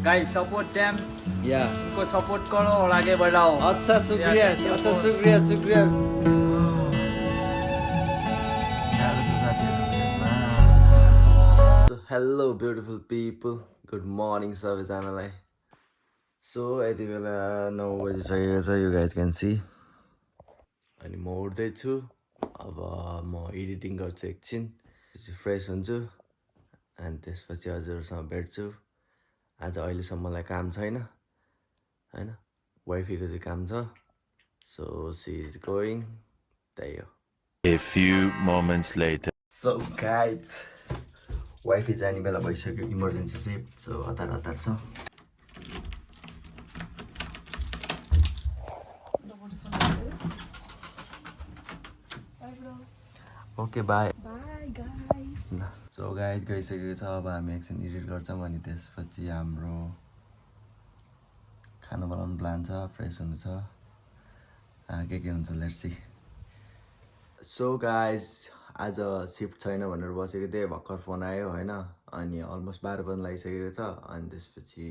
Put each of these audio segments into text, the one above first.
Guys support them या उनको support करो और आगे बढ़ाओ अच्छा शुक्रिया अच्छा शुक्रिया शुक्रिया hello beautiful people good morning सबैजनालाई सो यति बेला 9 बजिसकेको छ यु गाइज क्यान सी अनि म उठ्दैछु अब म एडिटिङ गर्छु एकछिन फ्रेस हुन्छु अनि त्यसपछि हजुरहरूसँग भेट्छु आज अहिलेसम्म मलाई काम छैन हैन वाइफीको चाहिँ काम छ सो सी इज गोइङ त्यही हो A few moments later. So guys wifey जाने बेला भइसक्यो इमर्जेन्सी सिफ्ट सो हतार हतार छ ओके बाई सो गाइज गइसकेको छ अब हामी एकछिन एडिट गर्छौँ अनि त्यसपछि हाम्रो खाना बनाउनु प्लान छ फ्रेस हुनु छ के हुन्छ लेट्स सी सो गाइज आज सिफ्ट छैन भनेर बसेको थिएँ भर्खर फोन आयो होइन अनि अलमोस्ट 12 बजी लागिसकेको छ अनि त्यसपछि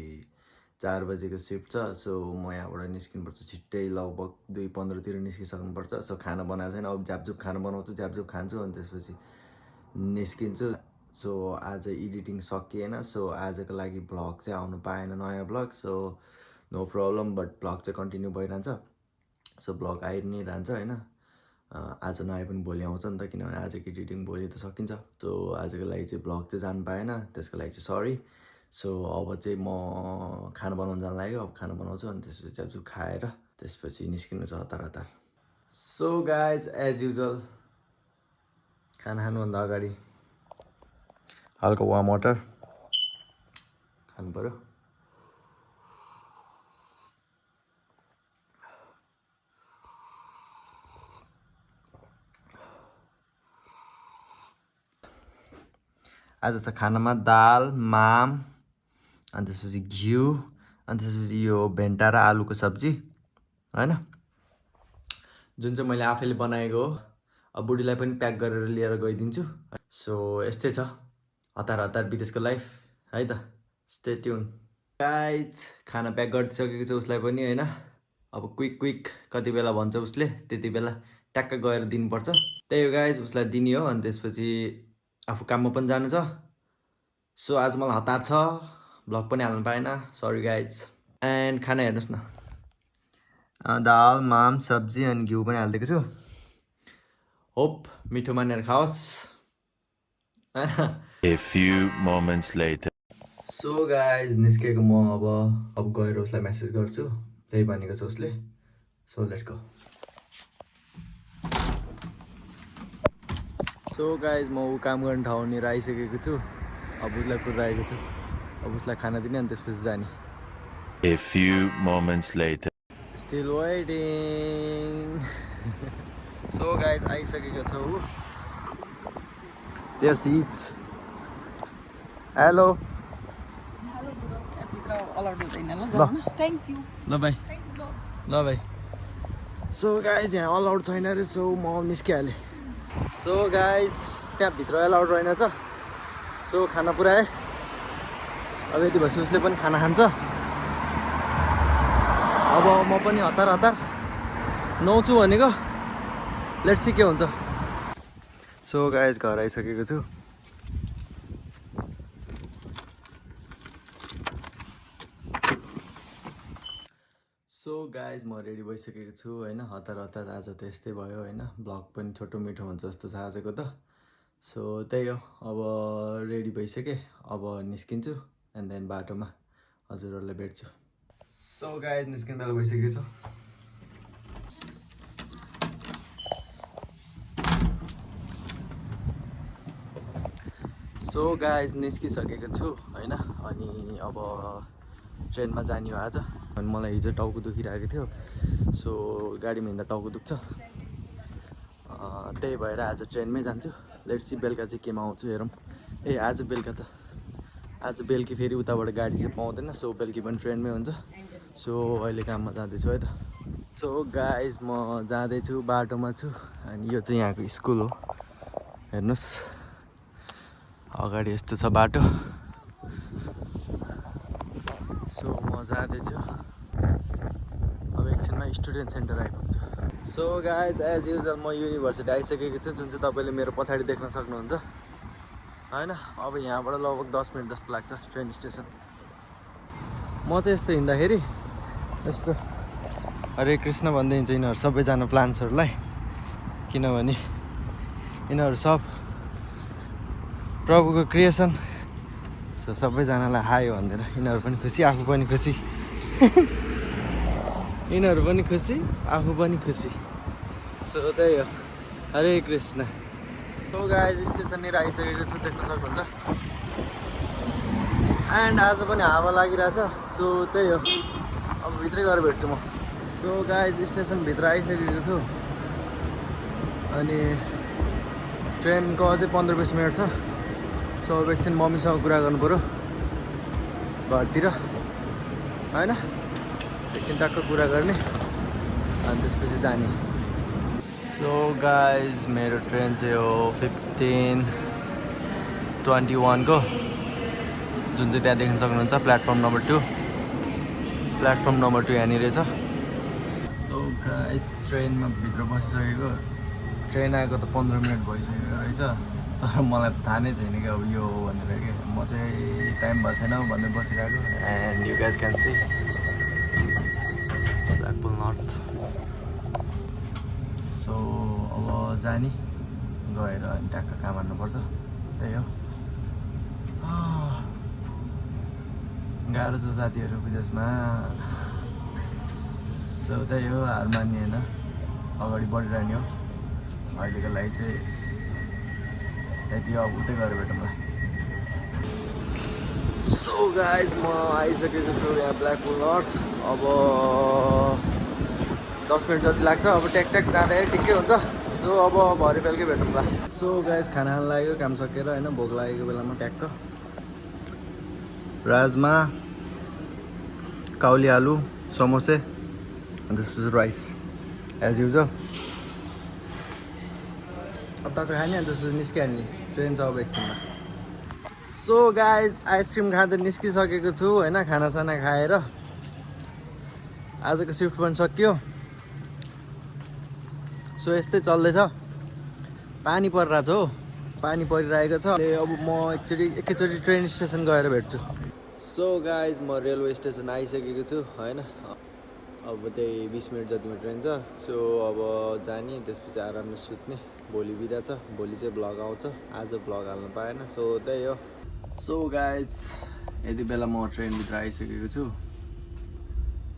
4 बजेको सिफ्ट छ सो म यहाँबाट निस्किनुपर्छ छिट्टै लगभग 2:15 निस्किसक्नुपर्छ सो खाना बनाएको छैन अब झ्यापझुप खाना बनाउँछु झ्यापझुप खान्छु अनि त्यसपछि निस्किन्छु सो आज एडिटिङ सकिएन सो आजको लागि भ्लग चाहिँ आउनु पाएन नयाँ vlog so no problem but vlog चाहिँ कन्टिन्यू भइरहन्छ सो भ्लग आइ नै रहन्छ होइन आज नआए पनि भोलि आउँछ नि त किनभने आजको एडिटिङ भोलि त सकिन्छ सो आजको लागि चाहिँ भ्लग चाहिँ जानु पाएन त्यसको लागि चाहिँ सरी सो अब चाहिँ म खाना बनाउनु जानु लाग्यो अब खाना बनाउँछु अनि त्यसपछि च्यापचुप खाएर त्यसपछि निस्किनु छ हतार हतार सो गाइज एज युजल खाना खानुभन्दा अगाडि हल्का वार्म वाटर खानु पऱ्यो आज छ खानामा दाल माम अनि त्यसपछि घिउ अनि त्यसपछि यो भेन्टा र आलुको सब्जी होइन जुन चाहिँ मैले आफैले बनाएको हो अब बुढीलाई पनि प्याक गरेर लिएर गइदिन्छु सो यस्तै छ हतार हतार विदेशको लाइफ है त स्टे ट्युन गाइज खाना प्याक गरिसकेको छ उसलाई पनि होइन अब क्विक क्विक कति बेला भन्छ उसले त्यति बेला ट्याक्क गएर दिनुपर्छ त्यही हो गाइज उसलाई दिने हो अनि त्यसपछि आफू काममा पनि जानु छ सो आज मलाई हतार छ भ्लग पनि हाल्नु पाएन सरी गाइज एन्ड खाना हेर्नुहोस् न दाल माम सब्जी अनि घिउ पनि हालिदिएको छु होप मिठो मानेर खाओस् A few moments later. So guys निस्केको म अब गएर उसलाई मेसेज गर्छु त्यही भनेको छ उसले so let's go so guys म ऊ काम गर्ने ठाउँनिर आइसकेको छु अब उसलाई कुराएको छु अब उसलाई खाना दिने अनि त्यसपछि जाने A few moments later. Still waiting so guys आइसकेको छ ऊ देयर सिट्स हेलो ल भाइ ल भाइ सो गाइज यहाँ अलाउड छैन अरे सो म निस्किहालेँ सो गाइज त्यहाँभित्र अलाउड रहेनछ सो खाना पुऱ्याएँ अब यति भएपछि उसले पनि खाना खान्छ अब म पनि हतार हतार नुहाउँछु भनेको लेट्स सी के हुन्छ सो गाइज घर आइसकेको छु सो गाइज म रेडी भइसकेको छु होइन हतार हतार आज त यस्तै भयो होइन भ्लग पनि छोटो मिठो हुन्छ जस्तो छ आजको त सो त्यही हो अब रेडी भइसकेँ अब निस्किन्छु एन्ड देन बाटोमा हजुरहरूलाई भेट्छु सो गाइज निस्किनु बेला भइसकेको छ सो गाइज निस्किसकेको छु होइन अनि अब ट्रेनमा जाने हो आज अनि मलाई हिजो टाउको दुखिरहेको थियो सो गाडीमा हिँड्दा टाउको दुख्छ त्यही भएर आज ट्रेनमै जान्छु लेट्स सी बेलुका चाहिँ केमा आउँछु हेरौँ ए आज बेलुका त आज बेलुकी फेरि उताबाट गाडी चाहिँ पाउँदैन सो बेलुकी पनि ट्रेनमै हुन्छ सो अहिले काममा जाँदैछु है त सो गाइज म जाँदैछु बाटोमा छु अनि यो चाहिँ यहाँको स्कुल हो हेर्नुहोस् अगाडि यस्तो छ बाटो सो म जाँदैछु अब एकछिनमा स्टुडेन्ट सेन्टर आइपुग्छु सो गाइज एज युजल म युनिभर्सिटी आइसकेको छु जुन चाहिँ तपाईँले मेरो पछाडि देख्न सक्नुहुन्छ होइन अब यहाँबाट लगभग 10 मिनट जस्तो लाग्छ ट्रेन स्टेसन म चाहिँ यस्तो हिँड्दाखेरि यस्तो हरे कृष्ण भन्दै हिँड्छ यिनीहरू सबैजना प्लान्ट्सहरूलाई किनभने यिनीहरू सब प्रभुको क्रिएसन सो सबैजनालाई हाई भनिदिएर यिनीहरू पनि खुसी आफू पनि खुसी यिनीहरू पनि खुसी आफू पनि खुसी सो त्यही हो हरे कृष्ण सो गाइज स्टेसननिर आइसकेको छु देख्न सक्नुहुन्छ एन्ड आज पनि हावा लागिरहेछ सो त्यही हो अब भित्रै गएर भेट्छु म सो गाइज स्टेसनभित्र आइसकेको छु अनि ट्रेनको अझै 15-20 मिनट छ सो अब एकछिन मम्मीसँग कुरा गर्नु पऱ्यो घरतिर होइन एकछिन टक्क कुरा गर्ने अनि त्यसपछि जाने सो गाइज मेरो ट्रेन चाहिँ हो 15:21 को जुन चाहिँ त्यहाँ देख्न सक्नुहुन्छ प्लेटफर्म नम्बर 2 प्लेटफर्म नम्बर 2 यहाँनिर छ सो गाइज ट्रेनमा भित्र बसिसकेको ट्रेन आएको त 15 मिनट भइसकेको रहेछ तर मलाई त थाहा नै छैन कि अब यो हो भनेर कि म चाहिँ टाइम भएको छैन भन्दै बसिरहेको and you guys can see Blackpool North so अब जाने गएर अनि ट्याक्क काम हान्नुपर्छ त्यही हो गाह्रो छ साथीहरू विदेशमा सो त्यही हो हार मान्ने होइन अगाडि बढिरहने हो अहिलेको लागि चाहिँ यति अब उतै गएर भेटौँला सो गाइज म आइसकेको छु यहाँ ब्ल्याकपुल नर्थ अब 10 मिनट जति लाग्छ अब ट्याक जाँदाखेरि ठिकै हुन्छ सो अब भरे बेलुकै भेटौँला सो गाइज खाना खान लागेको काम सकेर होइन भोक लागेको बेलामा ट्याक्क राजमा काउली आलु समोसे and this is rice as usual अब टक्क खाने अनि त्यसपछि निस्किहाल्ने ट्रेन छ अब एकछिनमा सो गाइज आइसक्रिम खाँदै निस्किसकेको छु होइन खानासाना खाएर आजको सिफ्ट पनि सकियो सो यस्तै चल्दैछ पानी परिरहेको छ हो पानी परिरहेको छ अब म एकैचोटि ट्रेन स्टेसन गएर भेट्छु सो गाइज म रेलवे स्टेसन आइसकेको छु होइन अब त्यही 20 मिनट जतिमा ट्रेन छ सो अब जाने त्यसपछि आरामले सुत्ने भोलि बिदा छ भोलि चाहिँ भ्लग आउँछ आज भ्लग हाल्नु पाएन सो त्यही हो सो गाइज यति बेला म ट्रेनभित्र आइसकेको छु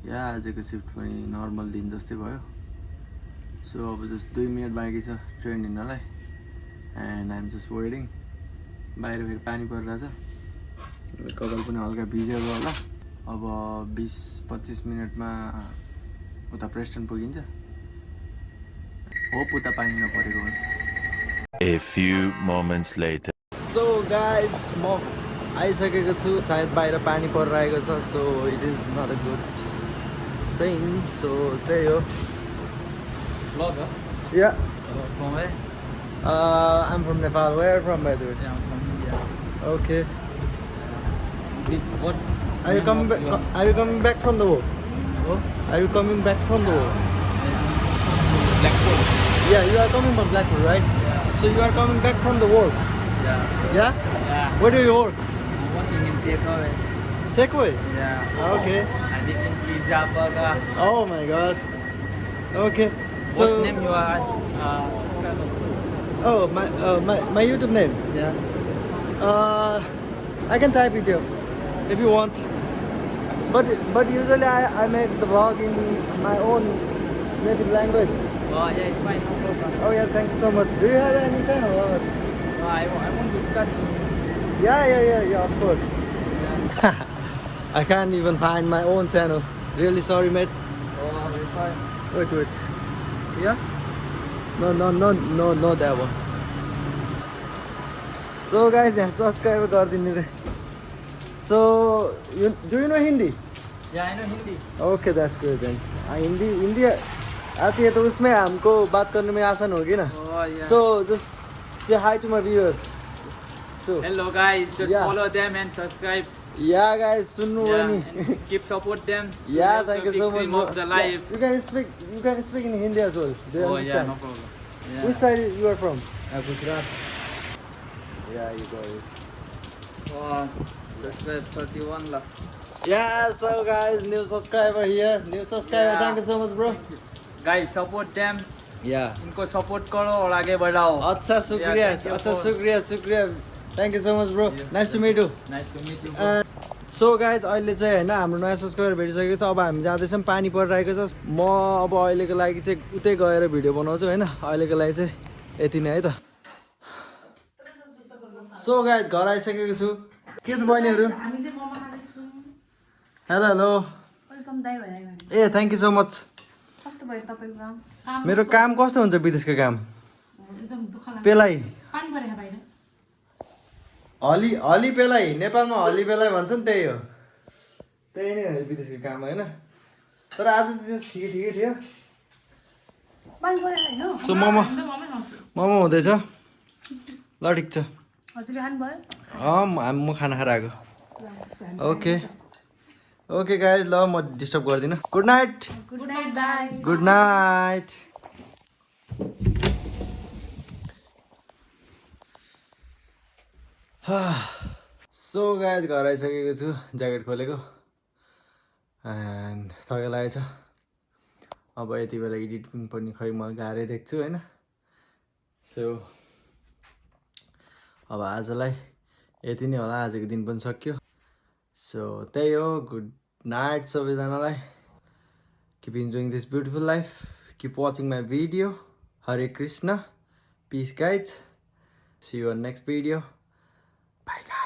या आजको सिफ्ट पनि नर्मल दिन जस्तै भयो सो अब जस्ट 2 मिनट बाँकी छ ट्रेन हिँड्नलाई एन्ड आइएम जस्ट वेटिङ बाहिर फेरि पानी परिरहेछ कपाल पनि हल्का भिजेको होला अब 20-25 मिनटमा उता प्रेस्टन पुगिन्छ होप उता पानी नपरेको होस् A few moments later. So guys म आइसकेको छु सायद बाहिर पानी परिरहेको छ so it is not a good thing so त्यही हो Vlog, huh? Yeah From where? I'm from Nepal. Where are you from, by the way? Yeah, I'm from India. Okay. What? Are you coming back? Are you coming back from the war? Oh, Are you coming back from the war? Blackpool. Yeah, you are coming from Blackpool, right? Yeah. So you are coming back from the war? Yeah. Yeah. Yeah. Where do you work? I'm working in Takeaway. Takeaway. Yeah. Okay. I live in Pizza Burger. Oh my God. Okay. So. What's name you are subscriber? Oh, my YouTube name. Yeah. I can type it here if you want. But usually I make the vlog in my own native language. Oh yeah, it's fine. No problem. Oh yeah, thank you so much. Do you have any channel? Or? No, I want to start. Yeah, of course. Yeah. I can't even find my own channel. Really sorry, mate. Oh, it's fine. Wait. Yeah? No, that one. So guys, yeah, subscribe गरिदिनु रे. So, do you know Hindi? Yeah, I know Hindi. Okay, that's good then. Hindi आती है तो उसमें हमको बात करने में आसान होगी ना. Oh yeah. So just say hi to my viewers. So hello guys, just Yeah. follow them and subscribe Yeah, guys, सुन्नु Yeah, पनि. and keep support them. Yeah, The thank you so much. victim Bro. of the Yeah, life. you can speak in Hindi as well. They Oh yeah, understand. no problem. Yeah. Which side you are from? Gujarat. Yeah, you got it. Wow, subscribe 31 lakh. Yeah, so guys, new subscriber here. New subscriber. Yeah. Thank you so much, bro. Guys, support them. Yeah. इनको support करो और आगे बढ़ाओ. अच्छा शुक्रिया. thank you अच्छा for- शुक्रिया. Thank you so much, bro. Nice to meet you. Nice to meet you. So guys अहिले चाहिँ होइन हाम्रो नयाँ सब्सक्राइबर भेटिसकेको छ. अब हामी जाँदैछौँ, पानी परिरहेको छ. म अब अहिलेको लागि चाहिँ उतै गएर भिडियो बनाउँछु होइन. अहिलेको लागि चाहिँ यति नै है त. सो गाइज घर आइसकेको छु. के छ बहिनीहरू? Hello hello. वेलकम दाइ भयो ए थ्याङ्क यू सो मच. कस्तो भयो तपाईँको काम मेरो काम कस्तो हुन्छ विदेशको काम? एकदम दुःख लाग्छ पेलाइ पानी परेको बाहिर हली पेलाइ. नेपालमा हली पेलाइ भन्छ नि, त्यही हो. त्यही नै हो विदेशको काम होइन. तर आज चाहिँ ठिकै थियो. पानी परेको होइन सो मोमो हुँदैछ. ल ठिक छ. हजुरले खानुभयो म खाना खाएर आएको. ओके गाइज, ल म डिस्टर्ब गर्दिनँ. Good night. गुड नाइट दाइ गुड नाइट. सो गाइज घर आइसकेको छु. ज्याकेट खोलेको एन्ड थके लागेको छ. अब यति बेला एडिटिङ पनि खै म गाह्रै देख्छु होइन. सो अब आजलाई यति नै होला. आजको दिन पनि सक्यो. सो त्यही हो. गुड नाइट सबैजनालाई. Keep enjoying this beautiful life. Keep watching my video. Hare Krishna. Peace guys. See you on next video. Bye guys.